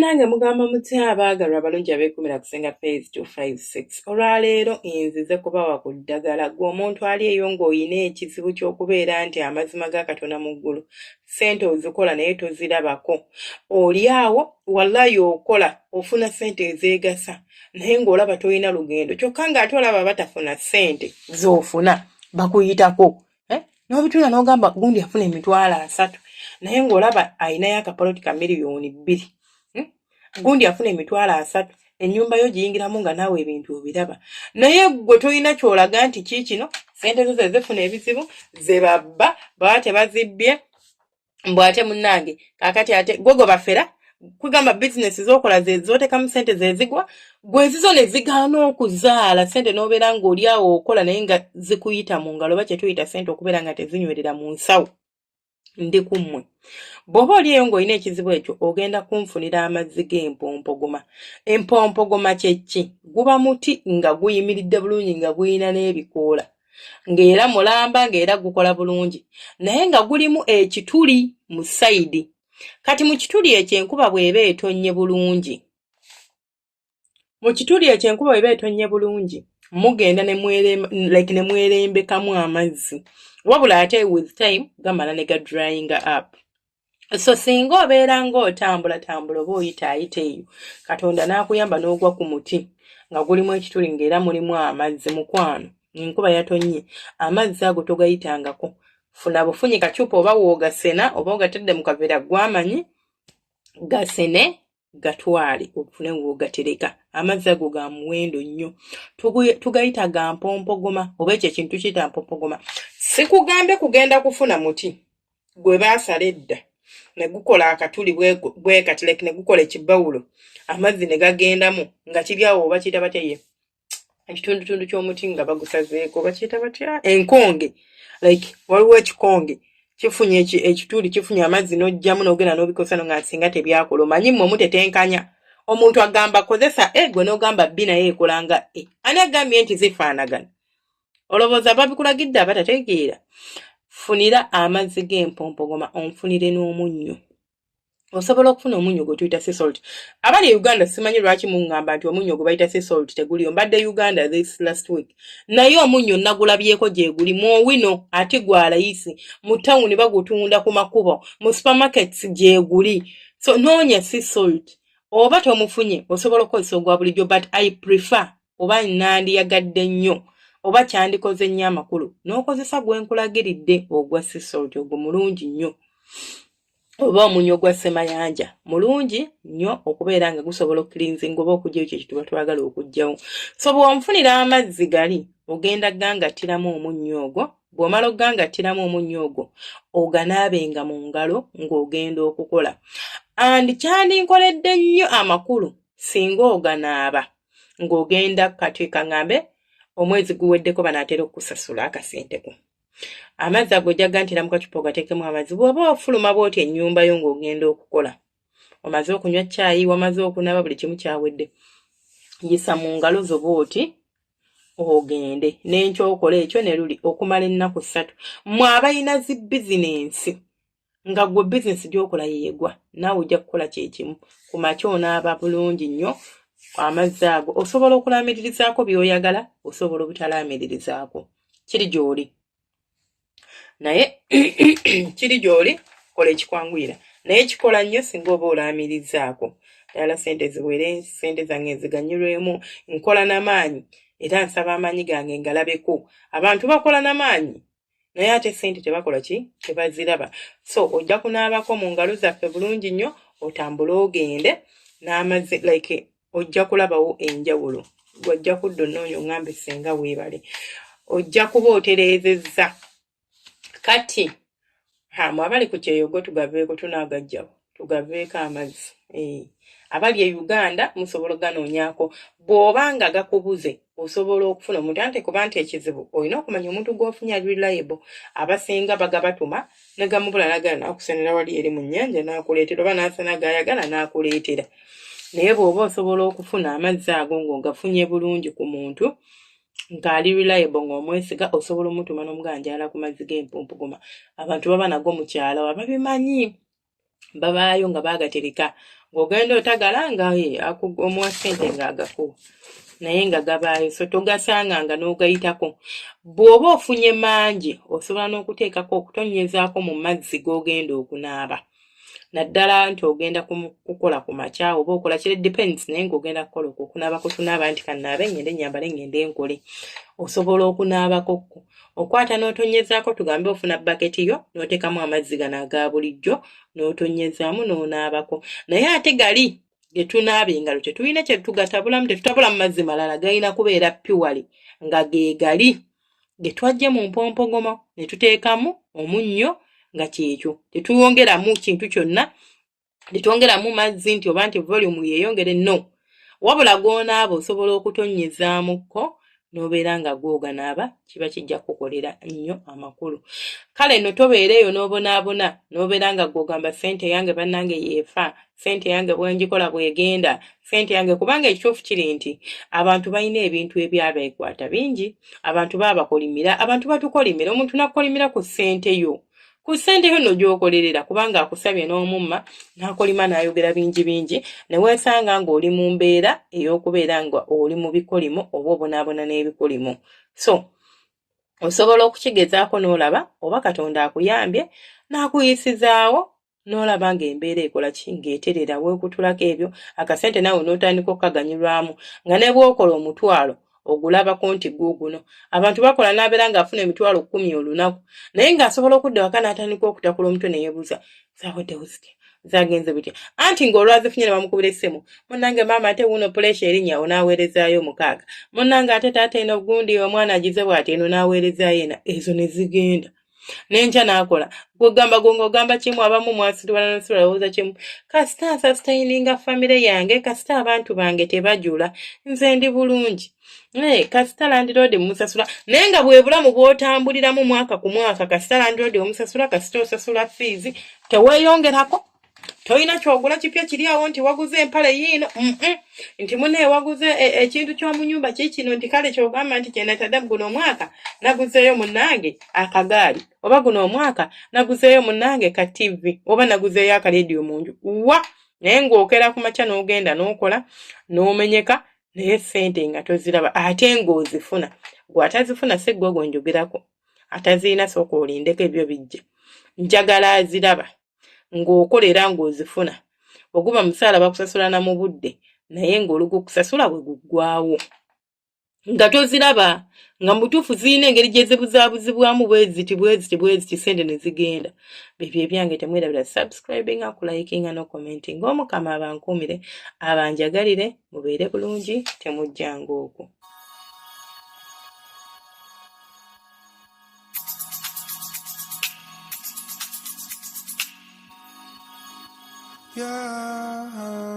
Munnange mugamba muti abaagalwa abalungi abeekumira kusenga page 256. Olwaleero nzize kubawa ku ddagala gwe omuntu ali eyo ng'oyina ekizibu ky'okubeera nti amazima ga Katonda mu ggulu ssente ozikola naye tozirabako. Oli awo wallahi okola ofuna ssente ezeegasa naye ng'olaba toyina lugendo kyokka ng'ate olaba batafuna ssente z'ofuna bakuyitako. N'obitula n'ogamba gundi afuna emitwalo 3 naye ng'olaba ayinayo akapoloti ka miliyoni 2. Gundi afuna emitwalo 3 ennyumba yo giyingiramu nga naawe ebintu obiraba naye gwe toyina kyolaga nti kiikino ssente zo zefuna ebizibu ze babba baba tebazibbye mbwate munnange kakati ate gwe bafera kugamba bizinesi z'okola z'oteekamu ssente zezigwa gwe zizo ne zigaana okuzaala ssente n'obeera ng'oli awo okola naye nga zikuyita mu ngalo bakye tuyita ssente okubeera nga tezinywerera mu nsawo. Ndi kummwe bw'oba oli eyo ng'olina ekizibu ekyo ogenda kunfunira amazzi g'empompogoma. Empompogoma kye ki? Guba muti nga guyimiridde bulungi nga guyina n'ebikoola ng'era mulamba ng'era gukola bulungi naye nga gulimu ekituli mu sayidi. Kati mu kituli ekyo enkuba bw'eba etonnye bulungi mugenda ne mwerembekamu amazzi wabula ate with time gamala ne ga drying up. So singa obeera ng'otambula oba oyitaayita eyo Katonda n'akuyamba n'ogwa ku muti nga gulimu ekituli ng'era mulimu amazzi mukwano enkuba yatonnye amazzi ago togayitangako. Funa bufunyi kacupa oba woogasena oba ogatadde mu kaveera gwamanyi gasene gatwale ofune woogatereka. Amazzi ago ga muwendo nnyo tugayita ga mpompogoma oba ekyo ekintu kiyita mpompogoma. Sikugambe kugenda kufuna muti gwe baasala edda ne gukola akatuli bwe katileke ne gukola ekibawulo amazzi ne gagendamu nga kiri awo oba kiyita batya ekitundutundu ky'omuti nga bagusazeeko bakiyita batya enkonge waliwo ekikonge kifunye ekituli kifunye amazzi n'ojjamu n'ogenda n'obikosa nga singa tebyakola omanyi mmwe mutetenkanya omuntu agamba kozesa gwe n'ogamba B naye ekolanga ani agambye nti zifaanagana olowooza babikulagidde abatategeera. Funira amazzi g'empompogoma onfunire n'omunnyo. Osobola okufuna omunnyo gwe tuyita sea salt. Abali Uganda simanyi lwaki mungamba nti omunnyo gwe bayita sea salt teguli. Mbadde Uganda this last week naye omunnyo nagulabyeko gye guli mu Owino ate gwa layisi mu tawuni bagutunda ku makubo mu supermarkets gye guli. So noonya sea salt oba tomufunye osobola okukozesa ogwa bulijjo but I prefer oba nandiyagadde nnyo oba kyandikoze nnyo amakulu n'okozesa gwenkulagiridde ogwa sea salt ogwo mulungi nnyo oba omunnyo gwa semayanja mulungi nnyo okubeera nga gusobola okukirinzinga oba okugyayo kye kituba twagala okugyawo. So bw'onfunira amazzi gali ogenda gangattiramu omunnyo ogwo. Bw'omala ogangattiramu omunnyo ogwo oganaabenga mu ngalo ng'ogenda okukola. And kyandinkoledde nnyo amakulu singa oganaaba ng'ogenda kateeka ngambe omwezi guweddeko banaatera okusasula akasenteko. Amazzi ago jagantira mu kacupa ogateekemu amazzi bw'oba ofuluma bw'oti ennyumba yo ng'ogenda okukola. Omaze okunywa caayi wamaze okunaaba buli kimu kyawedde yisa mu ngalo zo bw'oti ogende n'enkyokola ekyo ne luli okumala ennaku 3. Mmwe abalina zi bizinensi nga gwe bizinesi gy'okola yeegwa naawe ojja kukola kyekimu ku makya onaaba bulungi nnyo. Amazzi ago osobola okulaamirizaako by'oyagala osobola obutalaamirizaako kiri gy'oli naye kiri gy'oli kola ekikwanguyira naye kikola nnyo singa oba olaamirizaako ddala ssente ziwere ssente zange ziganyirwemu nkola n'amaanyi era nsaba amaanyi gange ngalabeko. Abantu bakola n'amaanyi naye ate ssente tebakola ki tebaziraba. So ojja kunaabako mu ngalo zaffe bulungi nnyo otambule ogende n'amazzi ojja kulabawo enjawulo. Gw'ojja kudda onnoonya oŋŋambe singa weebale ojja kuba otereezezza. Kati mwe abali ku kyeyogo tugaveeko tunaagajjawo tugaveeko amazzi. Abali e Uganda musobola ganoonyako bw'oba nga gakubuze osobola okufuna omuntu ante kuba nti ekizibu olina okumanya omuntu gw'ofunye ali reliable. Abasinga bagabatuma ne gamubula nagala n'akusenera wali eri mu nnyanja n'akuleetera oba n'asena gayagala n'akuleetera. Naye bw'oba osobola okufuna amazzi ago ng'ogafunye bulungi ku muntu ng'ali reliable ng'omwesiga osobola omutuma n'omuganjaala ku mazzi g'empompogoma. Abantu baba nago mu kyalo ababimanyi babaayo nga baagatereka ng'ogenda otagala nga omuwa ssente ng'agakuwa naye nga gabaayo so togasanganga n'ogayitako bw'oba ofunye mangi osobola n'okuteekako okutonyezaako mu mazzi g'ogenda okunaaba naddala nti ogenda kukola ku makya oba okola kire depends naye ng'ogenda kukola okunaabako tunaaba nti kannaabe ngende nyambale ngende nkole osobola okunaabako okwata n'otonyezaako tugambe ofuna baketi yo n'oteekamu amazzi gano aga bulijjo n'otonyezaamu n'onaabako naye ate gali getunaaba engalo tetulina kye tugatabulamu tetutabula mu mazzi malala galina kubeera piwali nga geegali getwajje mu mpompogomo ne tuteekamu omunnyo nga kyekyo tetwongeramu kintu kyonna tetwongeramu mazzi nti oba nti volume yeeyongere no wabula goonaaba osobola okutonyezaamuko n'obeera nga gwoganaaba kiba kijja kukolera nnyo amakulu kale no tobeereeyo n'obonaabona n'obeera nga gwogamba ssente yange bannange yeefa ssente yange bwengikola bwegenda ssente yange kubanga ekituufu kiri nti abantu balina ebintu ebyabeekwata bingi abantu baabakolimira abantu batukolimira omuntu nakukolimira ku ssente yo ku ssente yo no gy'okolerera kubanga akusabye n'omumma n'akolima n'ayogera bingi ne weesanga ng'oli mu mbeera ey'okubeera nga oli mu bikolimo oba obonaabona n'ebikolimo so osobola okukigezaako n'olaba oba Katonda akuyambye n'akuyisizaawo n'olaba ng'embeera ekola ki ng'eterera weekutulako ebyo akasente naawe n'otandika okukaganyulwamu nga ne bw'okola omutwalo ogulabako nti guuguno abantu bakola n'abeera ng'afuna emitwalo 10 olunaku naye ng'asobola okudda waka n'atandika okutakula omutwe neyeebuuza zaabaddewo zitya zagenze bitya anti ng'olwazifunye ne bamukubira essimu munnange maama ate wuuno puleesha erinnyawo n'aweerezaayo 6 munnange ate taata eno gundi omwana agize bw'ati eno n'aweerezaayo ena ezo ne zigenda n'enkya n'akola ng'ogamba kimu abamu mwasitula n'osulowooza kimu kasita nsasitayininga famire yange kasita abantu bange tebajula nze ndi bulungi kasita landiroodi musasula naye nga bwe bulamu bw'otambuliramu mwaka ku mwaka kasita landiroodi omusasula kasita osasula fiizi teweeyongerako toyina kyogula kipya kiri awo nti waguze empale yiino nti munne waguze ekintu ky'omu nnyumba kikino nti kale kyogamba nti kyenatadde guno omwaka naguzeeyo munnange akagaali oba guno omwaka naguzeeyo munnange ka TV oba naguzeeyo akaleediyo mu nju naye ng'okera ku makya n'ogenda n'okola n'omenyeka naye ssente nga toziraba ate ng'ozifuna gwe atazifuna si ggwe gwenjogerako atazirina sooka olindeko ebyo bijja njagala aziraba ng'okolera ng'ozifuna oguba musaala bakusasula na mu budde naye ng'olugukusasula bwe guggwawo nga toziraba nga mutuufu zirina engeri gye zibuzaabuzibwamu bweziti ssente ne zigenda bebyo ebyange temwerabira subscribinga kulayikinga n'okomentinga omukama abankuumire abanjagalire mubeere bulungi temujjanga okwo Yeah.